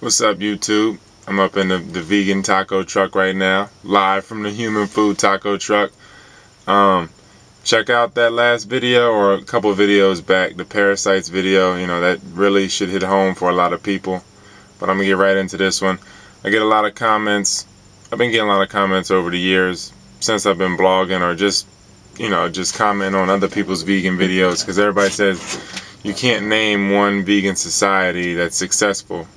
What's up, YouTube? I'm up in the vegan taco truck right now, live from the human food taco truck. Check out that last video or a couple videos back, the parasites video. That really should hit home for a lot of people. But I'm gonna get right into this one. I get a lot of comments. I've been getting a lot of comments over the years since I've been blogging, or just comment on other people's vegan videos, because everybody says you can't name one vegan society that's successful.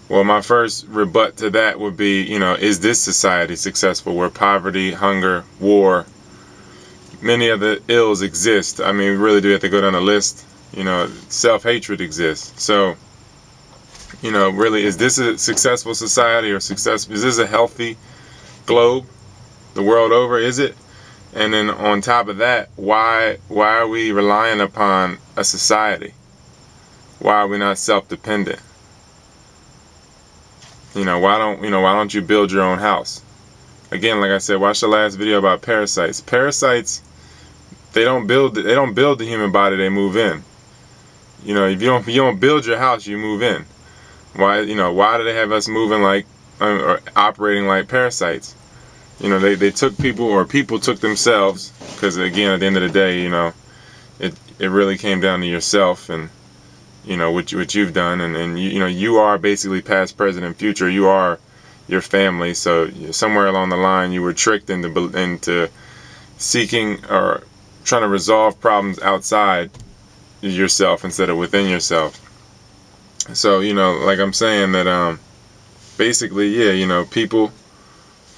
Well, my first rebut to that would be, is this society successful where poverty, hunger, war, many of the ills exist? I mean, we really do have to go down the list. Self-hatred exists. So, really, is this a successful society, or is this a healthy globe the world over? Is it? And then on top of that, why are we relying upon a society? Why are we not self-dependent? Why don't you build your own house? Again, like I said, watch the last video about parasites. Parasites, they don't build the human body, they move in. If you don't build your house, you move in. Why do they have us moving like or operating like parasites? They took people, or people took themselves, because again, at the end of the day, it really came down to yourself and what you've done, and you are basically past, present, and future. You are your family. So somewhere along the line, you were tricked into seeking or trying to resolve problems outside yourself instead of within yourself. So like I'm saying that basically, yeah, people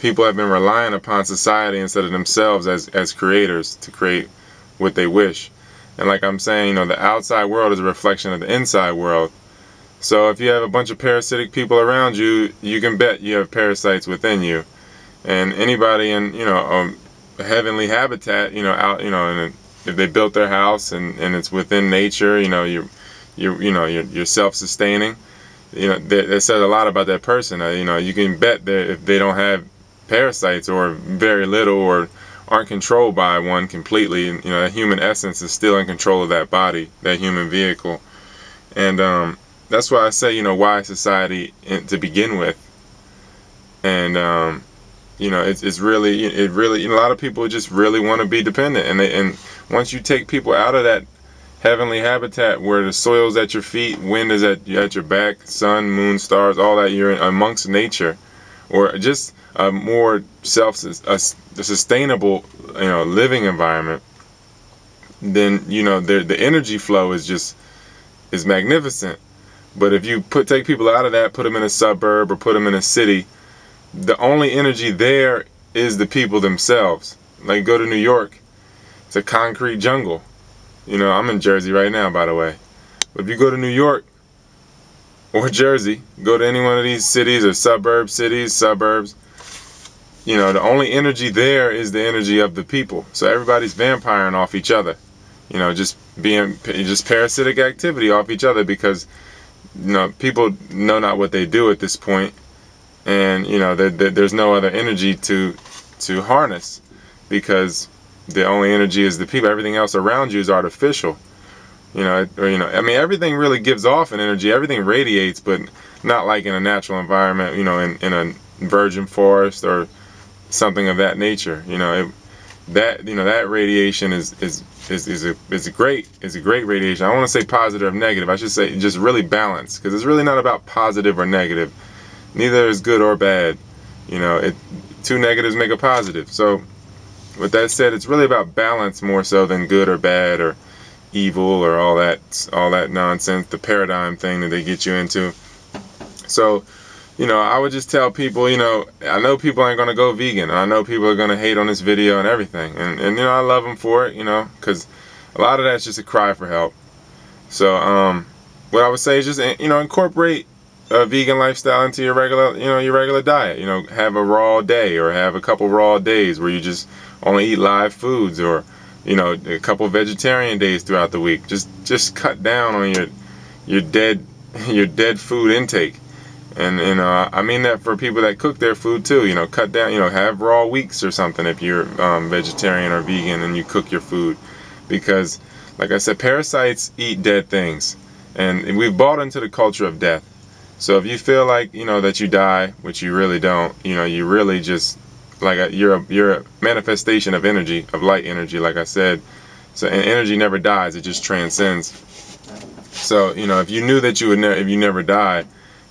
have been relying upon society instead of themselves as creators to create what they wish. And like I'm saying, the outside world is a reflection of the inside world. So if you have a bunch of parasitic people around you, you can bet you have parasites within you. And anybody in a heavenly habitat, and if they built their house and it's within nature, you're self-sustaining. That says a lot about that person. You can bet that if they don't have parasites, or very little, or aren't controlled by one completely, that human essence is still in control of that body, that human vehicle. And that's why I say, why society to begin with. And it's really a lot of people just really want to be dependent, and once you take people out of that heavenly habitat where the soil's at your feet, wind is at your back, sun, moon, stars, all that, you're amongst nature, or just a more sustainable living environment, then the energy flow is magnificent. But if you take people out of that, put them in a suburb or put them in a city, the only energy there is the people themselves. Like, go to New York, it's a concrete jungle. I'm in Jersey right now, by the way. But if you go to New York or Jersey, go to any one of these cities or suburbs, the only energy there is the energy of the people. So everybody's vampiring off each other. Just parasitic activity off each other, because people know not what they do at this point, and there's no other energy to harness, because the only energy is the people. Everything else around you is artificial. I mean, everything really gives off an energy. Everything radiates, but not like in a natural environment. In a virgin forest or something of that nature. That radiation is a great radiation. I don't want to say positive or negative. I should say just really balanced, because it's really not about positive or negative. Neither is good or bad. Two negatives make a positive. So with that said, it's really about balance more so than good or bad or evil or all that nonsense, the paradigm thing that they get you into. So I would just tell people, I know people ain't gonna go vegan, and I know people are gonna hate on this video and everything, and I love them for it, because a lot of that's just a cry for help. So what I would say is just incorporate a vegan lifestyle into your regular diet. Have a raw day, or have a couple raw days where you just only eat live foods, or a couple vegetarian days throughout the week. Just cut down on your dead food intake. And I mean that for people that cook their food too. Cut down. Have raw weeks or something if you're vegetarian or vegan and you cook your food, because, like I said, parasites eat dead things, and we've bought into the culture of death. So if you feel like, you know, that you die, which you really don't, you know, you really just like you're a manifestation of energy, of light energy, like I said. So, and energy never dies; it just transcends. So, you know, if you knew that you would if you never die,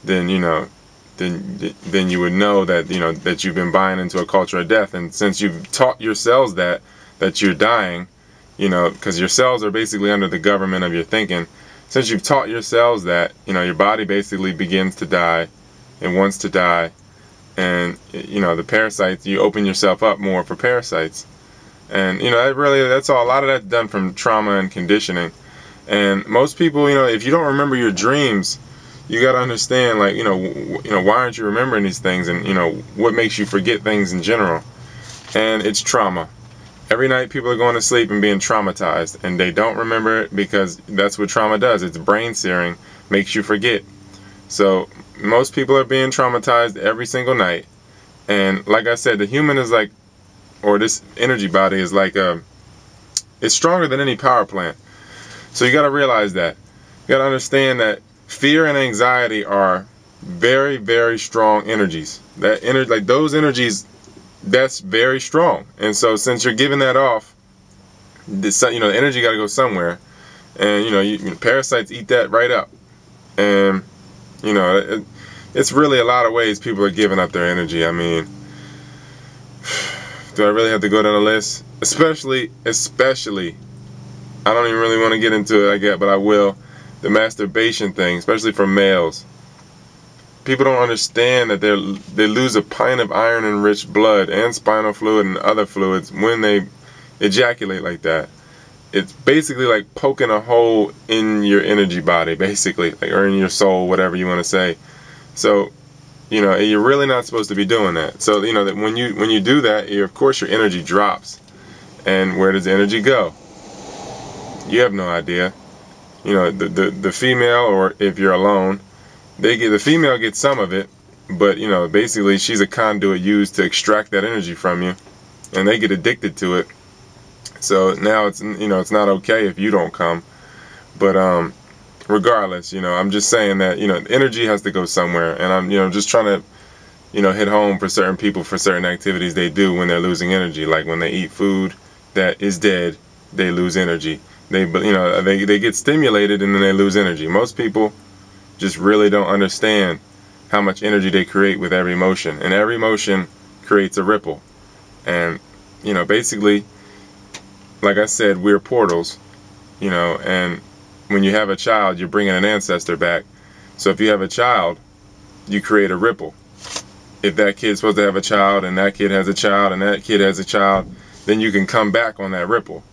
then, you know, then you would know that, you know, that you've been buying into a culture of death. And since you've taught your cells that you're dying, you know, because your cells are basically under the government of your thinking. Since you've taught your cells that, you know, your body basically begins to die and wants to die, and, you know, the parasites, you open yourself up more for parasites. And, you know, that's all. A lot of that's done from trauma and conditioning. And most people, you know, if you don't remember your dreams, you got to understand, like, you know, why aren't you remembering these things, and, you know, what makes you forget things in general. And it's trauma. Every night people are going to sleep and being traumatized, and they don't remember it because that's what trauma does. It's brain searing, makes you forget. So most people are being traumatized every single night. And like I said, the human is like, or this energy body is like, it's stronger than any power plant. So you got to realize that. You got to understand that fear and anxiety are very, very strong energies. That energy, like those energies, that's very strong. And so since you're giving that off, this, you know, the energy got to go somewhere. And, you know, parasites eat that right up. And, you know, it's really a lot of ways people are giving up their energy. I mean, do I really have to go down the list? Especially, I don't even really want to get into it, I guess, but I will. The masturbation thing, especially for males. People don't understand that they lose a pint of iron-enriched blood and spinal fluid and other fluids when they ejaculate like that. It's basically like poking a hole in your energy body, basically, like, or in your soul, whatever you want to say. So, you know, you're really not supposed to be doing that. So, you know, that when you do that, of course your energy drops. And where does the energy go? You have no idea. You know, the female, or if you're alone, the female gets some of it, but, you know, basically she's a conduit used to extract that energy from you, and they get addicted to it. So now it's, you know, it's not okay if you don't come. But regardless, you know, I'm just saying that, you know, energy has to go somewhere, and I'm, you know, just trying to, you know, hit home for certain people for certain activities they do when they're losing energy. Like when they eat food that is dead, they lose energy. They, you know, they get stimulated and then they lose energy. Most people just really don't understand how much energy they create with every motion, and every motion creates a ripple. And, you know, basically, like I said, we're portals, you know, and when you have a child, you're bringing an ancestor back. So if you have a child, you create a ripple. If that kid's supposed to have a child, and that kid has a child, and that kid has a child, then you can come back on that ripple.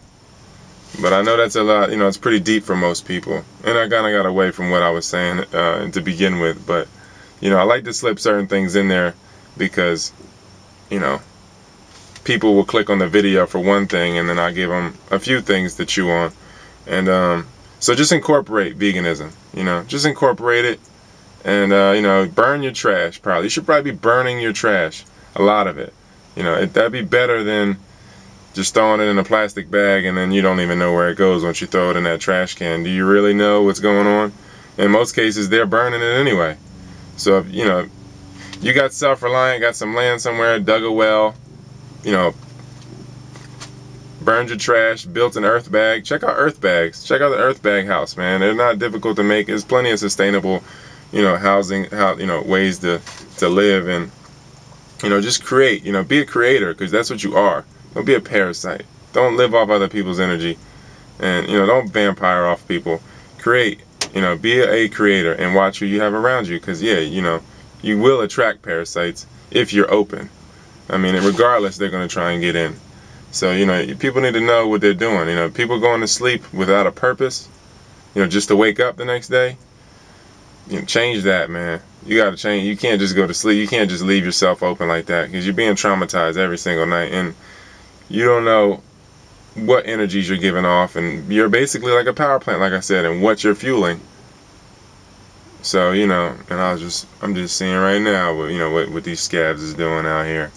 But I know that's a lot, you know, it's pretty deep for most people. And I kind of got away from what I was saying to begin with. But, you know, I like to slip certain things in there because, you know, people will click on the video for one thing, and then I give them a few things to chew on. And so just incorporate veganism, you know, just incorporate it. And, you know, burn your trash, probably. You should probably be burning your trash, a lot of it. You know, that'd be better than just throwing it in a plastic bag and then you don't even know where it goes once you throw it in that trash can. Do you really know what's going on? In most cases, they're burning it anyway. So, if, you know, you got self-reliant, got some land somewhere, dug a well, you know, burned your trash, built an earth bag. Check out earth bags. Check out the earth bag house, man. They're not difficult to make. There's plenty of sustainable, you know, housing, you know, ways to live, and, you know, just create, you know, be a creator, because that's what you are. Don't be a parasite. Don't live off other people's energy, and, you know, don't vampire off people. Create, you know, be a creator, and watch who you have around you, because, yeah, you know, you will attract parasites if you're open. I mean, regardless, they're going to try and get in. So, you know, people need to know what they're doing. You know, people going to sleep without a purpose, you know, just to wake up the next day. You know, change that, man. You got to change. You can't just go to sleep. You can't just leave yourself open like that, because you're being traumatized every single night, and you don't know what energies you're giving off, and you're basically like a power plant, like I said, and what you're fueling. So, you know, and I'm just seeing right now what, you know, what these scabs is doing out here.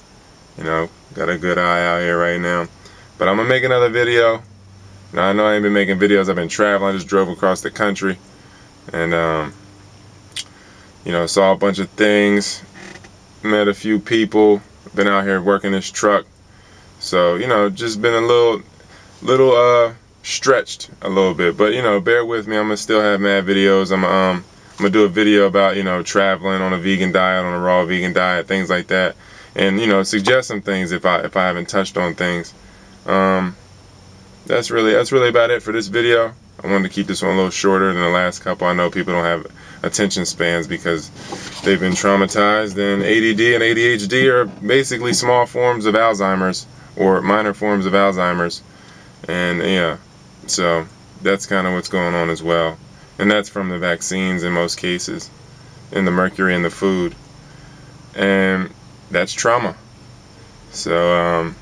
You know, got a good eye out here right now. But I'm gonna make another video. Now, I know I ain't been making videos. I've been traveling. I just drove across the country, and You know, saw a bunch of things, met a few people, been out here working this truck. So, you know, just been a little stretched a little bit. But, you know, bear with me. I'm gonna still have mad videos. I'm gonna do a video about, you know, traveling on a vegan diet, on a raw vegan diet, things like that. And, you know, suggest some things if I haven't touched on things. That's really about it for this video. I wanted to keep this one a little shorter than the last couple. I know people don't have attention spans because they've been traumatized, and ADD and ADHD are basically small forms of Alzheimer's or minor forms of Alzheimer's. And yeah, so that's kind of what's going on as well. And that's from the vaccines in most cases, and the mercury in the food. And that's trauma. So,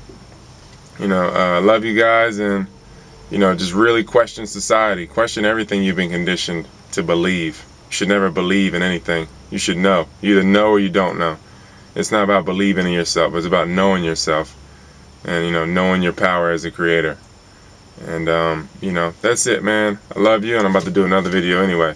you know, love you guys, and you know, just really question society. Question everything you've been conditioned to believe. You should never believe in anything. You should know. You either know or you don't know. It's not about believing in yourself. It's about knowing yourself. And, you know, knowing your power as a creator. And, you know, that's it, man. I love you, and I'm about to do another video anyway.